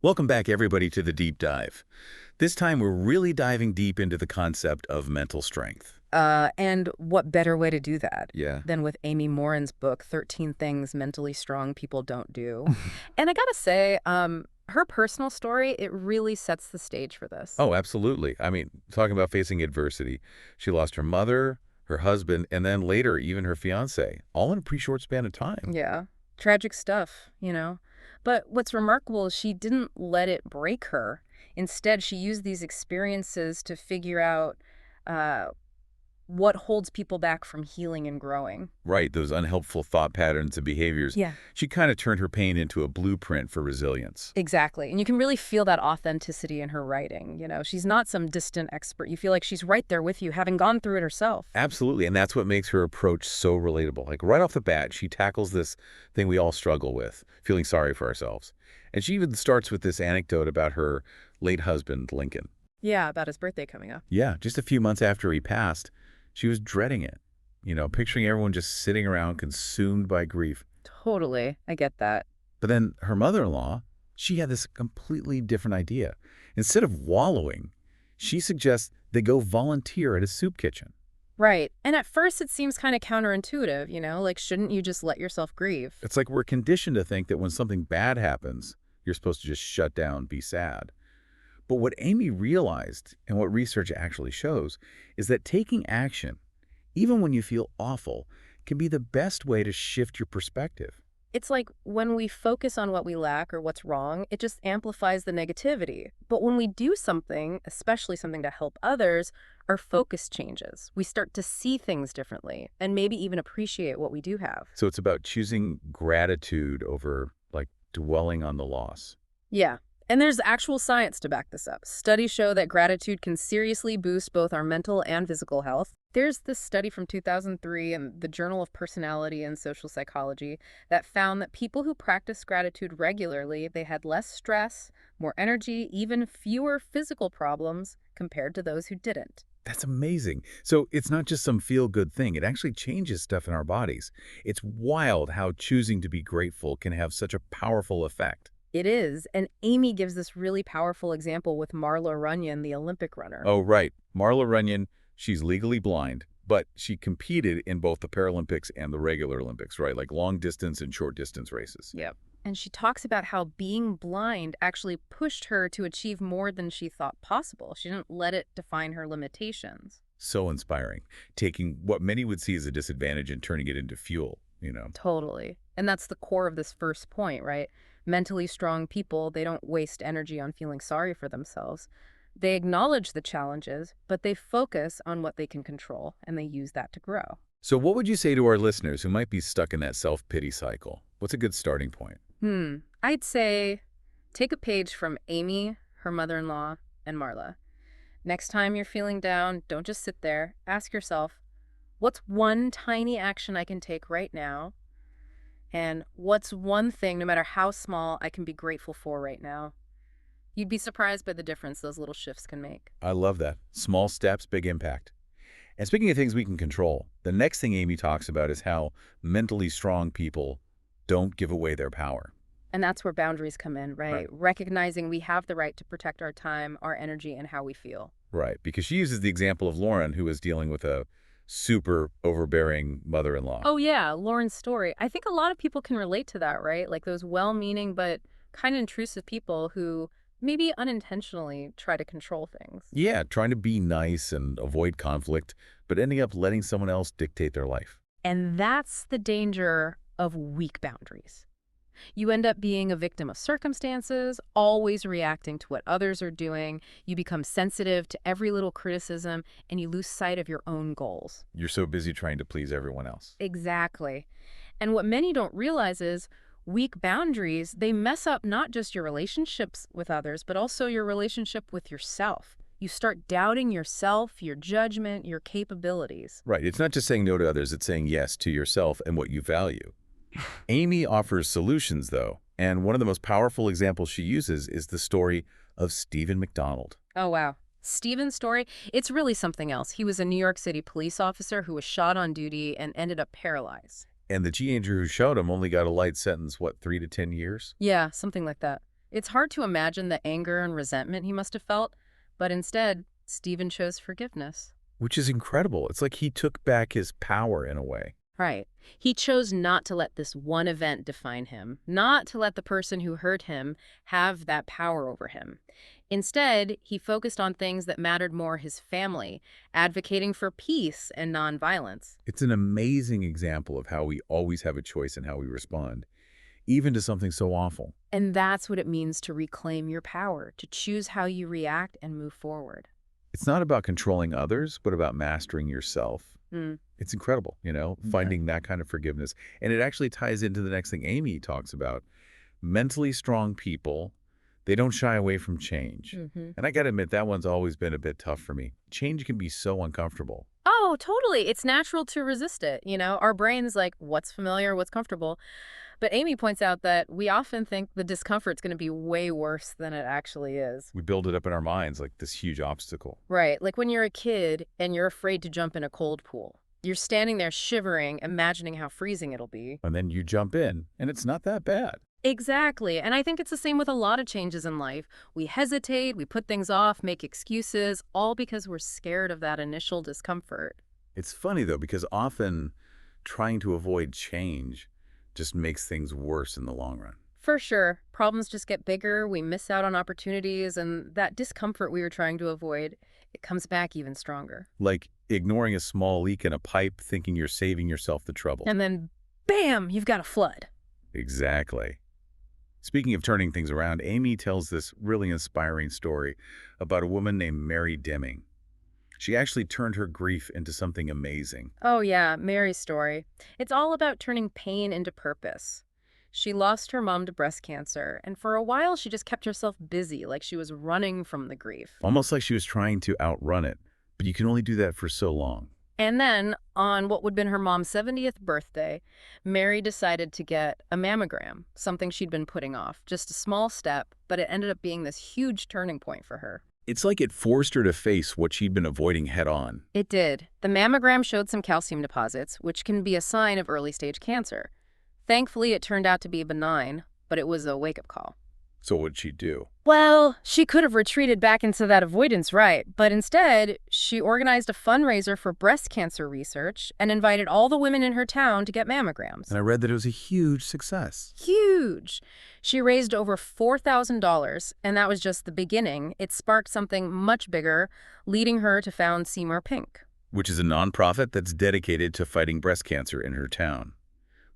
Welcome back, everybody, to the deep dive. This time, we're really diving deep into the concept of mental strength. And what better way to do that Yeah. than with Amy Morin's book, 13 Things Mentally Strong People Don't Do? And I gotta say, her personal story, it really sets the stage for this. Oh, absolutely. I mean, talking about facing adversity, she lost her mother, her husband, and then later, even her fiance, all in a pretty short span of time. Yeah, tragic stuff. But what's remarkable is she didn't let it break her. Instead, she used these experiences to figure out uh, what holds people back from healing and growing. Right, those unhelpful thought patterns and behaviors. Yeah. She kind of turned her pain into a blueprint for resilience. Exactly. And you can really feel that authenticity in her writing. She's not some distant expert. You feel like she's right there with you, having gone through it herself. Absolutely, and that's what makes her approach so relatable. Like right off the bat, she tackles this thing we all struggle with, feeling sorry for ourselves. And she even starts with this anecdote about her late husband, Lincoln. Yeah, about his birthday coming up. Yeah, just a few months after he passed, she was dreading it. Picturing everyone just sitting around consumed by grief. Totally. I get that. But then her mother-in-law, she had this completely different idea. Instead of wallowing, she suggests they go volunteer at a soup kitchen. Right. And at first it seems kind of counterintuitive, like shouldn't you just let yourself grieve? It's like we're conditioned to think that when something bad happens, you're supposed to just shut down, be sad. But what Amy realized, and what research actually shows, is that taking action, even when you feel awful, can be the best way to shift your perspective. It's like when we focus on what we lack or what's wrong, it just amplifies the negativity. But when we do something, especially something to help others, our focus changes. We start to see things differently and maybe even appreciate what we do have. So it's about choosing gratitude over, like, dwelling on the loss. Yeah. And there's actual science to back this up. Studies show that gratitude can seriously boost both our mental and physical health. There's this study from 2003 in the Journal of Personality and Social Psychology that found that people who practiced gratitude regularly, they had less stress, more energy, even fewer physical problems compared to those who didn't. That's amazing. So it's not just some feel-good thing. It actually changes stuff in our bodies. It's wild how choosing to be grateful can have such a powerful effect. It is, and Amy gives this really powerful example with Marla Runyon, the Olympic runner. Oh, right. Marla Runyon, she's legally blind, but she competed in both the Paralympics and the regular Olympics, right? Like long distance and short distance races. Yep. And she talks about how being blind actually pushed her to achieve more than she thought possible. She didn't let it define her limitations. So inspiring. Taking what many would see as a disadvantage and turning it into fuel. Totally. And that's the core of this first point, right? Mentally strong people, they don't waste energy on feeling sorry for themselves. They acknowledge the challenges, but they focus on what they can control, and they use that to grow. So what would you say to our listeners who might be stuck in that self-pity cycle? What's a good starting point? I'd say take a page from Amy, her mother-in-law, and Marla. Next time you're feeling down, don't just sit there. Ask yourself, what's one tiny action I can take right now? And what's one thing, no matter how small, I can be grateful for right now? You'd be surprised by the difference those little shifts can make. I love that. Small steps, big impact. And speaking of things we can control, the next thing Amy talks about is how mentally strong people don't give away their power. And that's where boundaries come in, right? Recognizing we have the right to protect our time, our energy, and how we feel. Right, because she uses the example of Lauren, who is dealing with a super overbearing mother-in-law. Oh, yeah, Lauren's story. I think a lot of people can relate to that, right? Like those well-meaning but kind of intrusive people who maybe unintentionally try to control things. Yeah, trying to be nice and avoid conflict, but ending up letting someone else dictate their life. And that's the danger of weak boundaries. You end up being a victim of circumstances, always reacting to what others are doing. You become sensitive to every little criticism, and you lose sight of your own goals. You're so busy trying to please everyone else. Exactly. And what many don't realize is weak boundaries, they mess up not just your relationships with others, but also your relationship with yourself. You start doubting yourself, your judgment, your capabilities. Right, it's not just saying no to others, it's saying yes to yourself and what you value. Amy offers solutions, though, and one of the most powerful examples she uses is the story of Stephen McDonald. Oh, wow. Stephen's story, it's really something else. He was a New York City police officer who was shot on duty and ended up paralyzed. And the teenager who shot him only got a light sentence, what, 3 to 10 years? Yeah, something like that. It's hard to imagine the anger and resentment he must have felt, but instead, Stephen chose forgiveness. Which is incredible. It's like he took back his power in a way. Right. He chose not to let this one event define him, not to let the person who hurt him have that power over him. Instead, he focused on things that mattered more: his family, advocating for peace and nonviolence. It's an amazing example of how we always have a choice in how we respond, even to something so awful. And that's what it means to reclaim your power, to choose how you react and move forward. It's not about controlling others, but about mastering yourself. Mm, It's incredible, okay. finding that kind of forgiveness. And it actually ties into the next thing Amy talks about. Mentally strong people, they don't shy away from change. Hmm. And I got to admit, that one's always been a bit tough for me. Change can be so uncomfortable. Oh, totally. It's natural to resist it. Our brain's like, what's familiar, what's comfortable. But Amy points out that we often think the discomfort's going to be way worse than it actually is. We build it up in our minds like this huge obstacle. Right. Like when you're a kid and you're afraid to jump in a cold pool. You're standing there shivering, imagining how freezing it'll be. And then you jump in, and it's not that bad. Exactly. And I think it's the same with a lot of changes in life. We hesitate, we put things off, make excuses, all because we're scared of that initial discomfort. It's funny, though, because often trying to avoid change just makes things worse in the long run. For sure, problems just get bigger, we miss out on opportunities, and that discomfort we were trying to avoid, it comes back even stronger. Like ignoring a small leak in a pipe thinking you're saving yourself the trouble. And then, bam, you've got a flood. Exactly. Speaking of turning things around, Amy tells this really inspiring story about a woman named Mary Deming. She actually turned her grief into something amazing. Oh yeah, Mary's story. It's all about turning pain into purpose. She lost her mom to breast cancer, and for a while she just kept herself busy, like she was running from the grief. Almost like she was trying to outrun it, but you can only do that for so long. And then, on what would have been her mom's 70th birthday, Mary decided to get a mammogram, something she'd been putting off. Just a small step, but it ended up being this huge turning point for her. It's like it forced her to face what she'd been avoiding head on. It did. The mammogram showed some calcium deposits, which can be a sign of early-stage cancer. Thankfully, it turned out to be benign, but it was a wake-up call. So what'd she do? Well, she could have retreated back into that avoidance, right? But instead, she organized a fundraiser for breast cancer research and invited all the women in her town to get mammograms. And I read that it was a huge success. Huge! She raised over $4,000, and that was just the beginning. It sparked something much bigger, leading her to found Seymour Pink. Which is a nonprofit that's dedicated to fighting breast cancer in her town.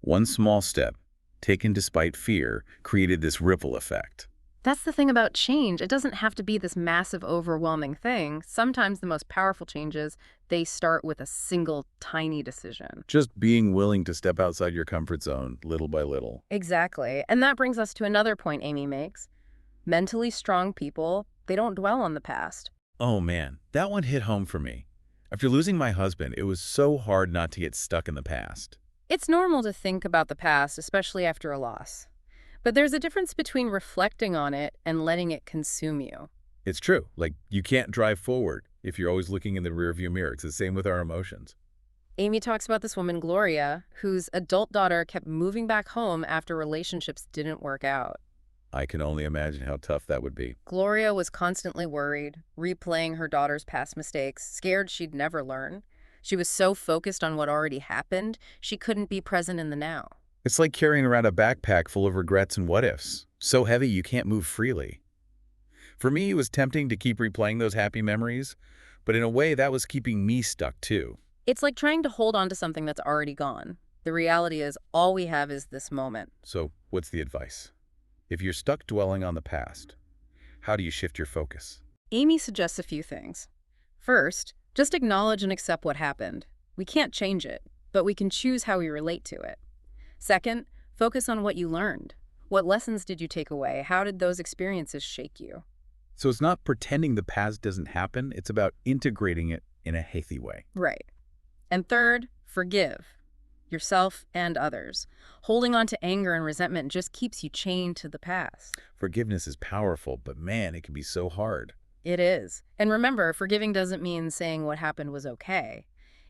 One small step, taken despite fear, created this ripple effect. That's the thing about change. It doesn't have to be this massive, overwhelming thing. Sometimes the most powerful changes, they start with a single tiny decision. Just being willing to step outside your comfort zone, little by little. Exactly. And that brings us to another point Amy makes. Mentally strong people, they don't dwell on the past. Oh man, that one hit home for me. After losing my husband, it was so hard not to get stuck in the past. It's normal to think about the past, especially after a loss. But there's a difference between reflecting on it and letting it consume you. It's true. Like, you can't drive forward if you're always looking in the rearview mirror. It's the same with our emotions. Amy talks about this woman, Gloria, whose adult daughter kept moving back home after relationships didn't work out. I can only imagine how tough that would be. Gloria was constantly worried, replaying her daughter's past mistakes, scared she'd never learn. She was so focused on what already happened, she couldn't be present in the now. It's like carrying around a backpack full of regrets and what-ifs. So heavy you can't move freely. For me, it was tempting to keep replaying those happy memories, but in a way that was keeping me stuck too. It's like trying to hold on to something that's already gone. The reality is, all we have is this moment. So what's the advice? If you're stuck dwelling on the past, how do you shift your focus? Amy suggests a few things. First, just acknowledge and accept what happened. We can't change it, but we can choose how we relate to it. Second, focus on what you learned. What lessons did you take away? How did those experiences shake you? So it's not pretending the past doesn't happen, it's about integrating it in a healthy way. Right. And third, forgive yourself and others. Holding on to anger and resentment just keeps you chained to the past. Forgiveness is powerful, but man, it can be so hard. It is. And remember, forgiving doesn't mean saying what happened was okay.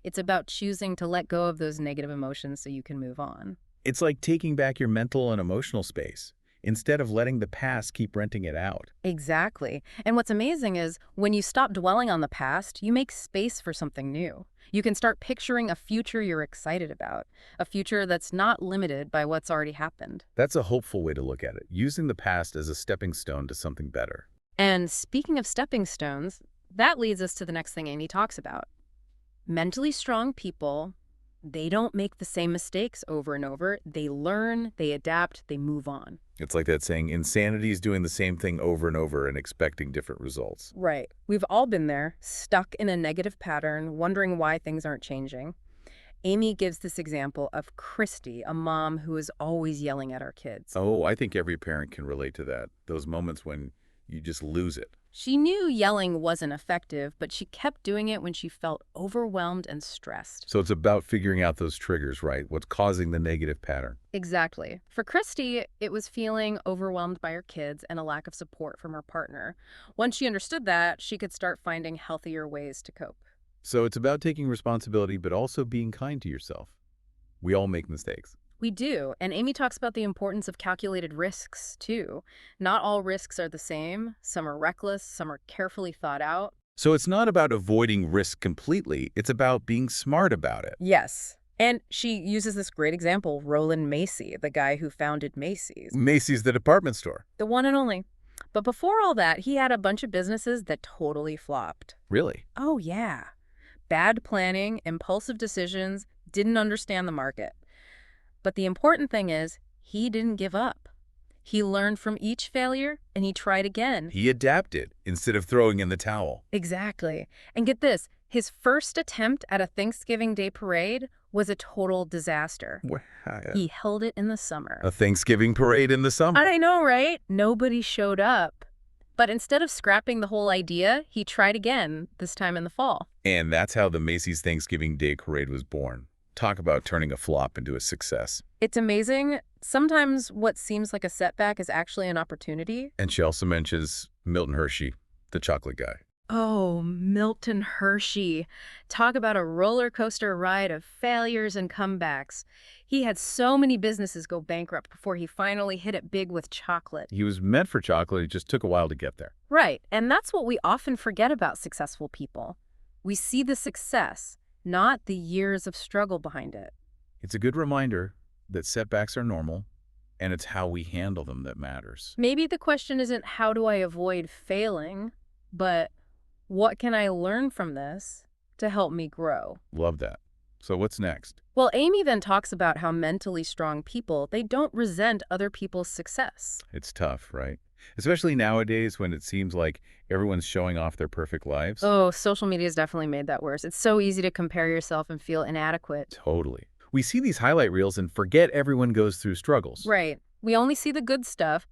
It's about choosing to let go of those negative emotions so you can move on. It's like taking back your mental and emotional space. instead of letting the past keep renting it out. Exactly. And what's amazing is when you stop dwelling on the past, you make space for something new. You can start picturing a future you're excited about, a future that's not limited by what's already happened. That's a hopeful way to look at it, using the past as a stepping stone to something better. And speaking of stepping stones, that leads us to the next thing Amy talks about. Mentally strong people, they don't make the same mistakes over and over. They learn, they adapt, they move on. It's like that saying, insanity is doing the same thing over and over and expecting different results. Right. We've all been there, stuck in a negative pattern, wondering why things aren't changing. Amy gives this example of Christy, a mom who is always yelling at our kids. Oh, I think every parent can relate to that. Those moments when you just lose it. She knew yelling wasn't effective, but she kept doing it when she felt overwhelmed and stressed. So it's about figuring out those triggers, right? What's causing the negative pattern. Exactly. For Christy, it was feeling overwhelmed by her kids and a lack of support from her partner. Once she understood that, she could start finding healthier ways to cope. So it's about taking responsibility, but also being kind to yourself. We all make mistakes. We do, and Amy talks about the importance of calculated risks, too. Not all risks are the same. Some are reckless, some are carefully thought out. So it's not about avoiding risk completely. It's about being smart about it. Yes. And she uses this great example, Roland Macy, the guy who founded Macy's. Macy's, the department store. The one and only. But before all that, he had a bunch of businesses that totally flopped. Really? Oh, yeah. Bad planning, impulsive decisions, didn't understand the market. But the important thing is, he didn't give up. He learned from each failure, and he tried again. He adapted instead of throwing in the towel. Exactly. And get this, his first attempt at a Thanksgiving Day parade was a total disaster. He held it in the summer. A Thanksgiving parade in the summer. I know, right? Nobody showed up. But instead of scrapping the whole idea, he tried again, this time in the fall. And that's how the Macy's Thanksgiving Day Parade was born. Talk about turning a flop into a success. It's amazing. Sometimes what seems like a setback is actually an opportunity. And she also mentions Milton Hershey, the chocolate guy. Oh, Milton Hershey. Talk about a roller coaster ride of failures and comebacks. He had so many businesses go bankrupt before he finally hit it big with chocolate. He was meant for chocolate. It just took a while to get there. Right, and that's what we often forget about successful people. We see the success, not the years of struggle behind it. It's a good reminder that setbacks are normal, and it's how we handle them that matters. Maybe the question isn't how do I avoid failing, but what can I learn from this to help me grow? Love that. So what's next? Well, Amy then talks about how mentally strong people, they don't resent other people's success. It's tough, right? Especially nowadays when it seems like everyone's showing off their perfect lives. Oh, social media has definitely made that worse. It's so easy to compare yourself and feel inadequate. Totally. We see these highlight reels and forget everyone goes through struggles. Right. We only see the good stuff.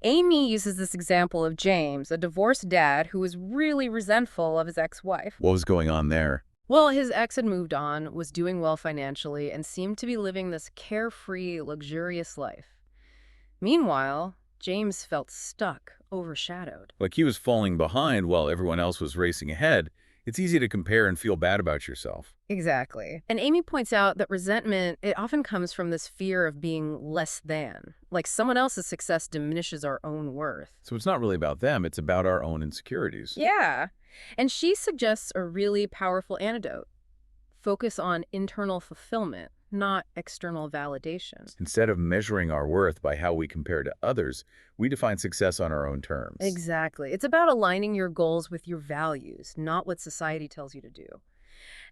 Amy uses this example of James, a divorced dad who was really resentful of his ex-wife. What was going on there? Well, his ex had moved on, was doing well financially, and seemed to be living this carefree, luxurious life. Meanwhile, James felt stuck, overshadowed. Like he was falling behind while everyone else was racing ahead. It's easy to compare and feel bad about yourself. Exactly. And Amy points out that resentment, it often comes from this fear of being less than. Like someone else's success diminishes our own worth. So it's not really about them, it's about our own insecurities. Yeah. And she suggests a really powerful antidote. Focus on internal fulfillment, not external validation. Instead of measuring our worth by how we compare to others, we define success on our own terms. Exactly. It's about aligning your goals with your values, not what society tells you to do.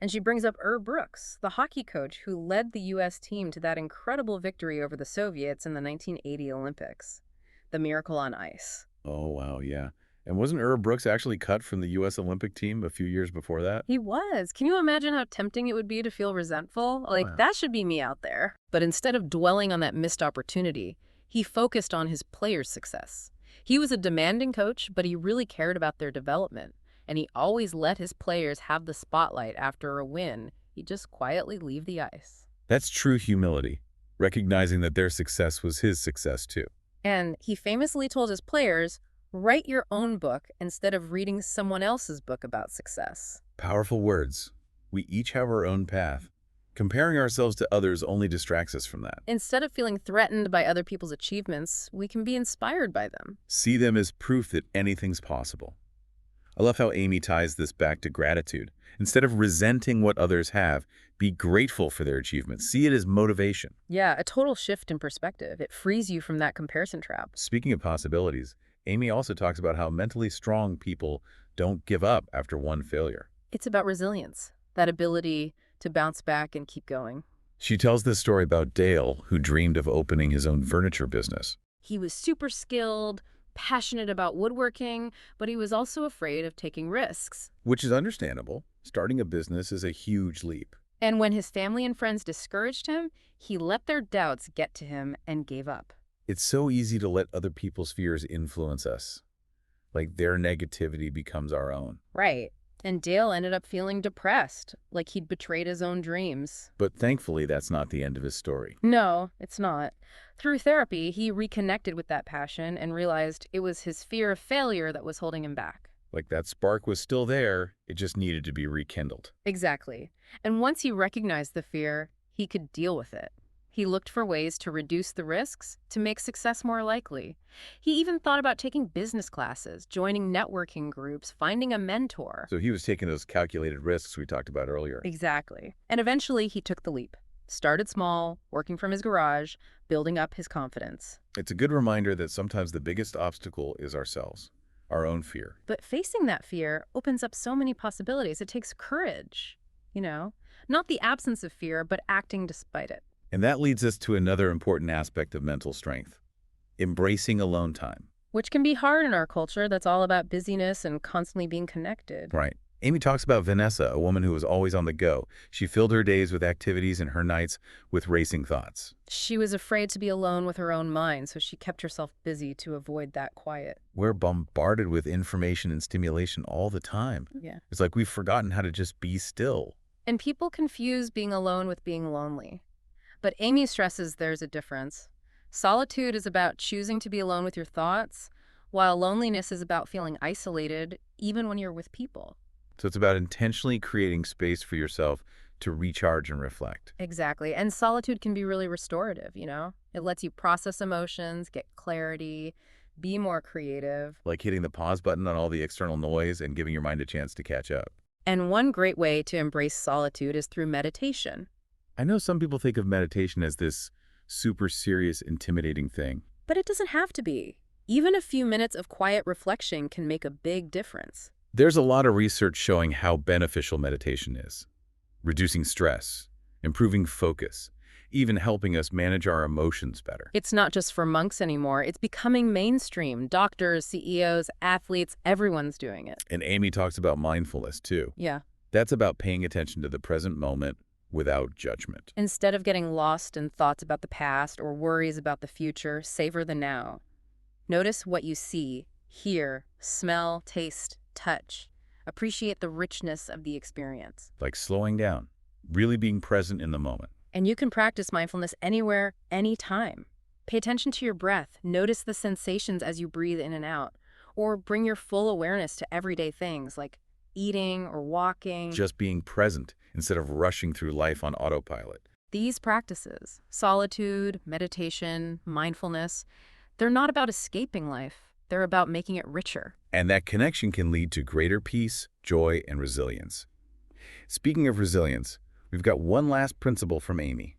And she brings up Herb Brooks, the hockey coach who led the U.S. team to that incredible victory over the Soviets in the 1980 Olympics. The miracle on ice. Oh, wow, yeah. And wasn't Herb Brooks actually cut from the U.S. Olympic team a few years before that? He was. Can you imagine how tempting it would be to feel resentful? Like, Wow. that should be me out there. But instead of dwelling on that missed opportunity, he focused on his players' success. He was a demanding coach, but he really cared about their development. And he always let his players have the spotlight after a win. He'd just quietly leave the ice. That's true humility, recognizing that their success was his success too. And he famously told his players, write your own book instead of reading someone else's book about success. Powerful words. We each have our own path. Comparing ourselves to others only distracts us from that. Instead of feeling threatened by other people's achievements, we can be inspired by them. See them as proof that anything's possible. I love how Amy ties this back to gratitude. Instead of resenting what others have, be grateful for their achievements. See it as motivation. Yeah, a total shift in perspective. It frees you from that comparison trap. Speaking of possibilities, Amy also talks about how mentally strong people don't give up after one failure. It's about resilience, that ability to bounce back and keep going. She tells this story about Dale, who dreamed of opening his own furniture business. He was super skilled, passionate about woodworking, but he was also afraid of taking risks. Which is understandable. Starting a business is a huge leap. And when his family and friends discouraged him, he let their doubts get to him and gave up. It's so easy to let other people's fears influence us. Like their negativity becomes our own. Right. And Dale ended up feeling depressed, like he'd betrayed his own dreams. But thankfully, that's not the end of his story. No, it's not. Through therapy, he reconnected with that passion and realized it was his fear of failure that was holding him back. Like that spark was still there, it just needed to be rekindled. Exactly. And once he recognized the fear, he could deal with it. He looked for ways to reduce the risks, to make success more likely. He even thought about taking business classes, joining networking groups, finding a mentor. So he was taking those calculated risks we talked about earlier. Exactly. And eventually he took the leap. Started small, working from his garage, building up his confidence. It's a good reminder that sometimes the biggest obstacle is ourselves, our own fear. But facing that fear opens up so many possibilities. It takes courage, not the absence of fear, but acting despite it. And that leads us to another important aspect of mental strength, embracing alone time. Which can be hard in our culture that's all about busyness and constantly being connected. Right. Amy talks about Vanessa, a woman who was always on the go. She filled her days with activities and her nights with racing thoughts. She was afraid to be alone with her own mind, so she kept herself busy to avoid that quiet. We're bombarded with information and stimulation all the time. Yeah. It's like we've forgotten how to just be still. And people confuse being alone with being lonely. But Amy stresses there's a difference. Solitude is about choosing to be alone with your thoughts, while loneliness is about feeling isolated, even when you're with people. So it's about intentionally creating space for yourself to recharge and reflect. Exactly. And solitude can be really restorative, It lets you process emotions, get clarity, be more creative. Like hitting the pause button on all the external noise and giving your mind a chance to catch up. And one great way to embrace solitude is through meditation. I know some people think of meditation as this super serious, intimidating thing. But it doesn't have to be. Even a few minutes of quiet reflection can make a big difference. There's a lot of research showing how beneficial meditation is. Reducing stress, improving focus, even helping us manage our emotions better. It's not just for monks anymore. It's becoming mainstream. Doctors, CEOs, athletes, everyone's doing it. And Amy talks about mindfulness too. Yeah. That's about paying attention to the present moment without judgment. Instead of getting lost in thoughts about the past or worries about the future, savor the now. Notice what you see, hear, smell, taste, touch. Appreciate the richness of the experience. Like slowing down, really being present in the moment. And you can practice mindfulness anywhere, anytime. Pay attention to your breath. Notice the sensations as you breathe in and out. Or bring your full awareness to everyday things like eating or walking. Just being present instead of rushing through life on autopilot. These practices, solitude, meditation, mindfulness, they're not about escaping life. They're about making it richer. And that connection can lead to greater peace, joy, and resilience. Speaking of resilience, we've got one last principle from Amy.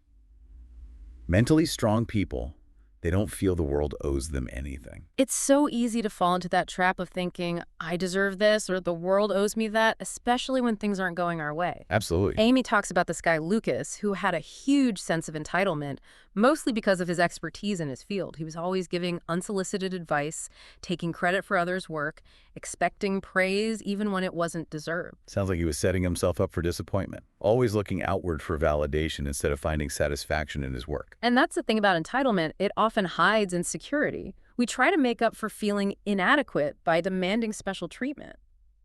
Mentally strong people, they don't feel the world owes them anything. It's so easy to fall into that trap of thinking, I deserve this or the world owes me that, especially when things aren't going our way. Absolutely. Amy talks about this guy, Lucas, who had a huge sense of entitlement, mostly because of his expertise in his field. He was always giving unsolicited advice, taking credit for others' work, expecting praise even when it wasn't deserved. Sounds like he was setting himself up for disappointment, always looking outward for validation instead of finding satisfaction in his work. And that's the thing about entitlement. It often hides insecurity. We try to make up for feeling inadequate by demanding special treatment.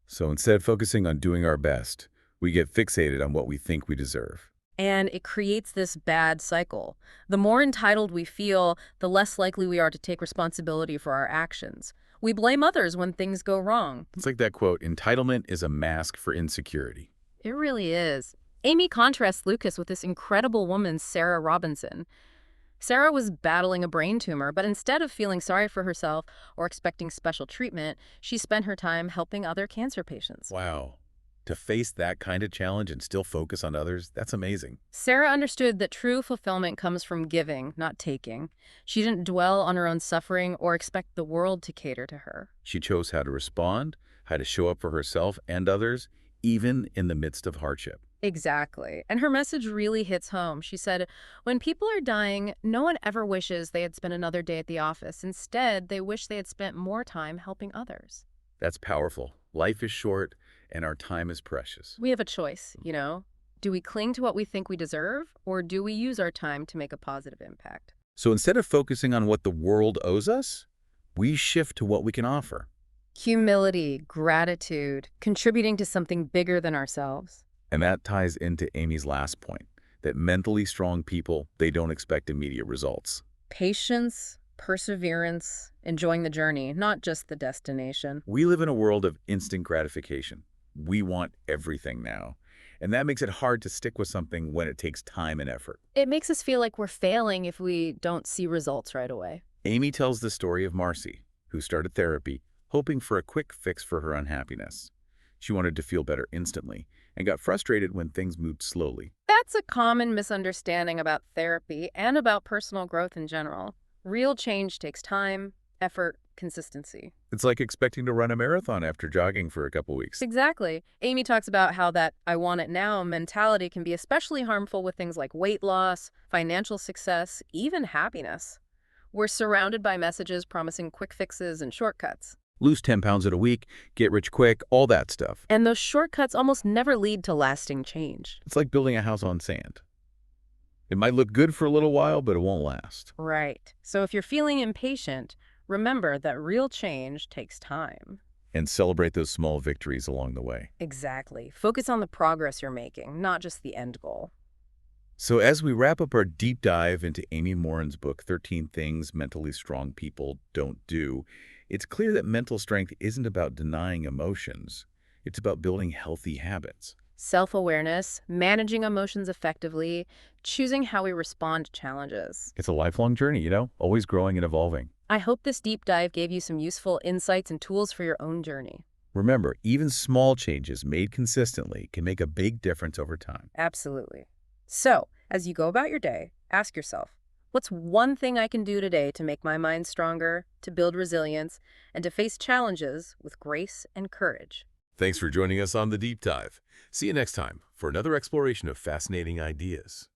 So instead of focusing on doing our best, we get fixated on what we think we deserve. And it creates this bad cycle. The more entitled we feel, the less likely we are to take responsibility for our actions. We blame others when things go wrong. It's like that quote, entitlement is a mask for insecurity. It really is. Amy contrasts Lucas with this incredible woman, Sarah Robinson. Sarah was battling a brain tumor, but instead of feeling sorry for herself or expecting special treatment, she spent her time helping other cancer patients. Wow. To face that kind of challenge and still focus on others, that's amazing. Sarah understood that true fulfillment comes from giving, not taking. She didn't dwell on her own suffering or expect the world to cater to her. She chose how to respond, how to show up for herself and others, even in the midst of hardship. Exactly. And her message really hits home. She said, when people are dying, no one ever wishes they had spent another day at the office. Instead, they wish they had spent more time helping others. That's powerful. Life is short, and our time is precious. We have a choice, you know? Do we cling to what we think we deserve, or do we use our time to make a positive impact? So instead of focusing on what the world owes us, we shift to what we can offer. Humility, gratitude, contributing to something bigger than ourselves. And that ties into Amy's last point, that mentally strong people, they don't expect immediate results. Patience, perseverance, enjoying the journey, not just the destination. We live in a world of instant gratification. We want everything now. And that makes it hard to stick with something when it takes time and effort. It makes us feel like we're failing if we don't see results right away. Amy tells the story of Marcy, who started therapy, hoping for a quick fix for her unhappiness. She wanted to feel better instantly and got frustrated when things moved slowly. That's a common misunderstanding about therapy and about personal growth in general. Real change takes time, effort, consistency. It's like expecting to run a marathon after jogging for a couple weeks. Exactly. Amy talks about how that "I want it now" mentality can be especially harmful with things like weight loss, financial success, even happiness. We're surrounded by messages promising quick fixes and shortcuts. Lose 10 pounds in a week, get rich quick, all that stuff. And those shortcuts almost never lead to lasting change. It's like building a house on sand. It might look good for a little while, but it won't last. Right. So if you're feeling impatient, remember that real change takes time. And celebrate those small victories along the way. Exactly. Focus on the progress you're making, not just the end goal. So as we wrap up our deep dive into Amy Morin's book, 13 Things Mentally Strong People Don't Do, it's clear that mental strength isn't about denying emotions. It's about building healthy habits. Self-awareness, managing emotions effectively, choosing how we respond to challenges. It's a lifelong journey, always growing and evolving. I hope this deep dive gave you some useful insights and tools for your own journey. Remember, even small changes made consistently can make a big difference over time. Absolutely. So, as you go about your day, ask yourself, what's one thing I can do today to make my mind stronger, to build resilience, and to face challenges with grace and courage? Thanks for joining us on The Deep Dive. See you next time for another exploration of fascinating ideas.